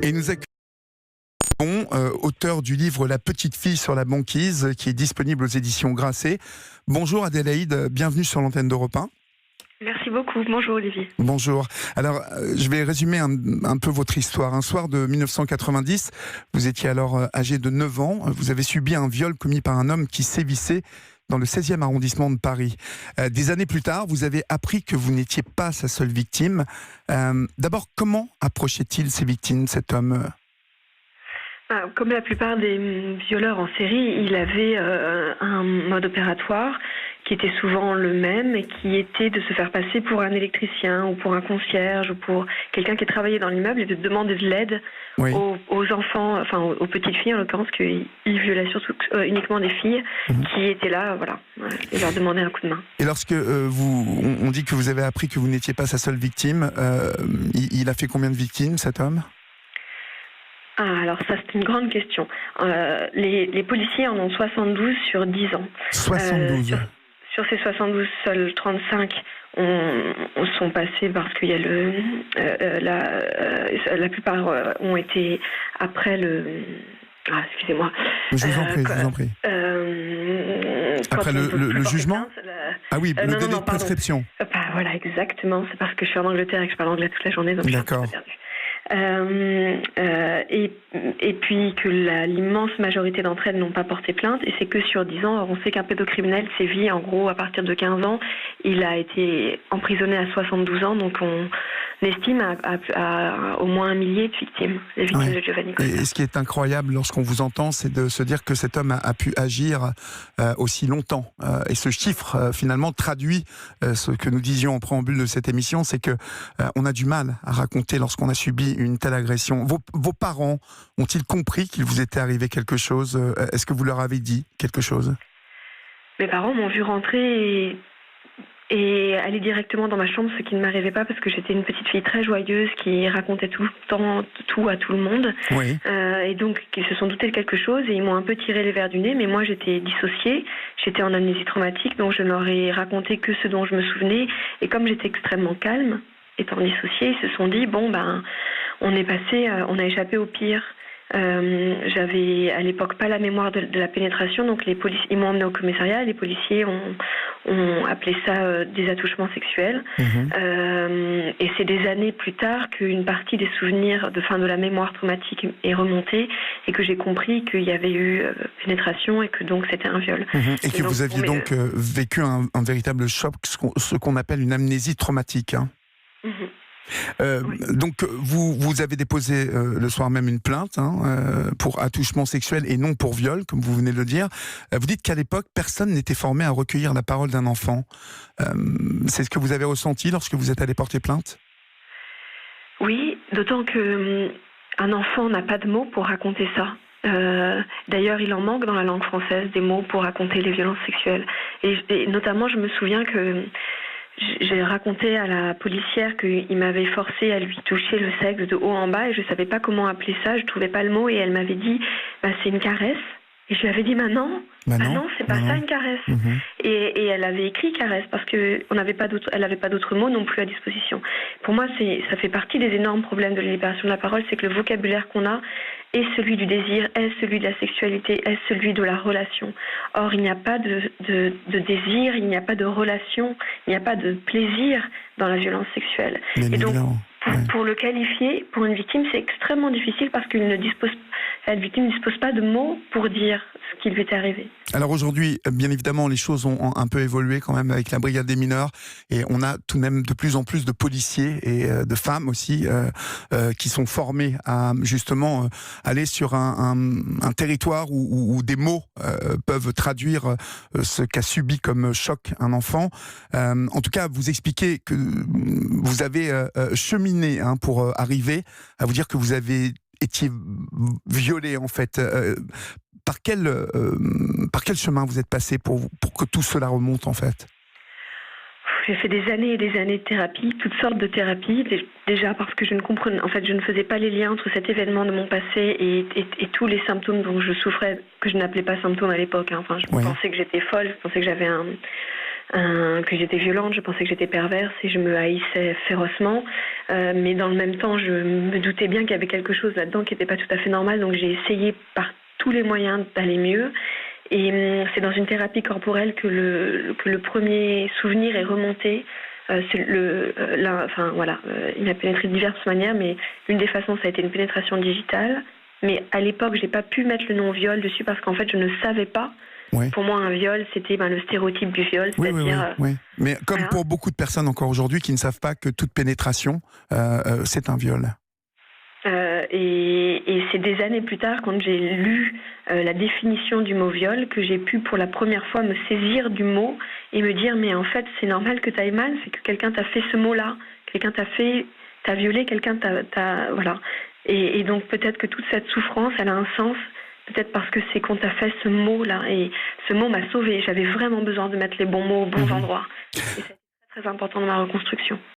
Et nous accueillons auteur du livre La petite fille sur la banquise, qui est disponible aux éditions Grasset. Bonjour Adélaïde, bienvenue sur l'antenne d'Europe 1. Merci beaucoup. Bonjour Olivier. Bonjour. Alors, je vais résumer un peu votre histoire. Un soir de 1990, vous étiez alors âgé de 9 ans. Vous avez subi un viol commis par un homme qui sévissait dans le 16e arrondissement de Paris. Des années plus tard, vous avez appris que vous n'étiez pas sa seule victime. D'abord, comment approchait-il ses victimes, cet homme ? Comme la plupart des violeurs en série, il avait un mode opératoire qui était souvent le même et qui était de se faire passer pour un électricien ou pour un concierge ou pour quelqu'un qui travaillait dans l'immeuble et de demander de l'aide aux enfants, enfin aux petites filles en l'occurrence, qu'il violait surtout uniquement des filles qui étaient là, et leur demandait un coup de main. Et lorsque on dit que vous avez appris que vous n'étiez pas sa seule victime, il a fait combien de victimes, cet homme ? Alors ça, c'est une grande question. Les policiers en ont 72 sur 10 ans. 72 Sur ces 72, seuls 35 sont passés parce qu'il y a la plupart ont été après le... excusez-moi. Je vous en prie. Après le jugement oui, le délai de prescription. Voilà, exactement. C'est parce que je suis en Angleterre et que je parle anglais toute la journée, donc D'accord. je suis un peu perdue. Et puis que l'immense majorité d'entre elles n'ont pas porté plainte, et c'est que sur 10 ans. On sait qu'un pédocriminel sévit en gros à partir de 15 ans. Il a été emprisonné à 72 ans, donc on estime à au moins 1 millier de victimes, les victimes de Giovanni Costa. Et ce qui est incroyable lorsqu'on vous entend, c'est de se dire que cet homme a pu agir aussi longtemps. Et ce chiffre, finalement, traduit ce que nous disions en préambule de cette émission, c'est que on a du mal à raconter lorsqu'on a subi une telle agression. Vos parents ont-ils compris qu'il vous était arrivé quelque chose ? Est-ce que vous leur avez dit quelque chose ? Mes parents m'ont vu rentrer et aller directement dans ma chambre, ce qui ne m'arrivait pas parce que j'étais une petite fille très joyeuse qui racontait tout le temps tout à tout le monde. Oui. Et donc, ils se sont doutés de quelque chose et ils m'ont un peu tiré les verres du nez, mais moi j'étais dissociée, j'étais en amnésie traumatique, donc je ne leur ai raconté que ce dont je me souvenais. Et comme j'étais extrêmement calme, étant dissociée, ils se sont dit, on a échappé au pire. J'avais à l'époque pas la mémoire de la pénétration, donc ils m'ont emmené au commissariat. Les policiers ont appelé ça des attouchements sexuels. Et c'est des années plus tard qu'une partie des souvenirs de la mémoire traumatique est remontée et que j'ai compris qu'il y avait eu pénétration et que donc c'était un viol. Et que vous aviez donc vécu un véritable choc, ce qu'on appelle une amnésie traumatique. Donc vous avez déposé le soir même une plainte pour attouchement sexuel et non pour viol, comme vous venez de le dire. Vous dites qu'à l'époque, personne n'était formé à recueillir la parole d'un enfant. C'est ce que vous avez ressenti lorsque vous êtes allé porter plainte ? Oui, d'autant qu'un enfant n'a pas de mots pour raconter ça. D'ailleurs, il en manque dans la langue française des mots pour raconter les violences sexuelles. Et notamment, je me souviens que j'ai raconté à la policière qu'il m'avait forcé à lui toucher le sexe de haut en bas et je savais pas comment appeler ça, je trouvais pas le mot et elle m'avait dit c'est une caresse. Et je lui avais dit non, c'est pas ça une caresse. Et elle avait écrit caresse parce que elle n'avait pas d'autres mots non plus à disposition. Pour moi, ça fait partie des énormes problèmes de la libération de la parole, c'est que le vocabulaire qu'on a est celui du désir, est celui de la sexualité, est celui de la relation. Or, il n'y a pas de désir, il n'y a pas de relation, il n'y a pas de plaisir dans la violence sexuelle. Et donc, pour le qualifier, pour une victime, c'est extrêmement difficile parce la victime ne dispose pas de mots pour dire ce qui lui est arrivé. Alors aujourd'hui, bien évidemment, les choses ont un peu évolué quand même avec la brigade des mineurs et on a tout de même de plus en plus de policiers et de femmes aussi qui sont formés à justement aller sur un territoire où des mots peuvent traduire ce qu'a subi comme choc un enfant. En tout cas, vous expliquez que vous avez cheminé pour arriver à vous dire que vous avez été violé en fait. Par quel chemin vous êtes passé pour que tout cela remonte en fait ? J'ai fait des années et des années de thérapie, toutes sortes de thérapies, déjà parce que je ne faisais pas les liens entre cet événement de mon passé et tous les symptômes dont je souffrais, que je n'appelais pas symptômes à l'époque. Je pensais que j'étais folle, je pensais que j'avais que j'étais violente, je pensais que j'étais perverse et je me haïssais férocement. Mais dans le même temps, je me doutais bien qu'il y avait quelque chose là-dedans qui n'était pas tout à fait normal. Donc j'ai essayé par tous les moyens d'aller mieux. Et c'est dans une thérapie corporelle que le premier souvenir est remonté. Il m'a pénétré de diverses manières, mais l'une des façons, ça a été une pénétration digitale. Mais à l'époque, j'ai pas pu mettre le nom viol dessus parce qu'en fait, je ne savais pas. Oui. Pour moi, un viol, c'était le stéréotype du viol, c'est-à-dire... Oui. Mais comme voilà. pour beaucoup de personnes encore aujourd'hui qui ne savent pas que toute pénétration, c'est un viol. Et c'est des années plus tard, quand j'ai lu la définition du mot viol, que j'ai pu pour la première fois me saisir du mot et me dire mais en fait c'est normal que tu ailles mal, c'est que quelqu'un t'a fait ce mot-là, quelqu'un t'a violé, quelqu'un voilà. Et donc peut-être que toute cette souffrance, elle a un sens, peut-être parce que c'est qu'on t'a fait ce mot-là, et ce mot m'a sauvée. J'avais vraiment besoin de mettre les bons mots aux bons endroits. Et c'est très important dans ma reconstruction.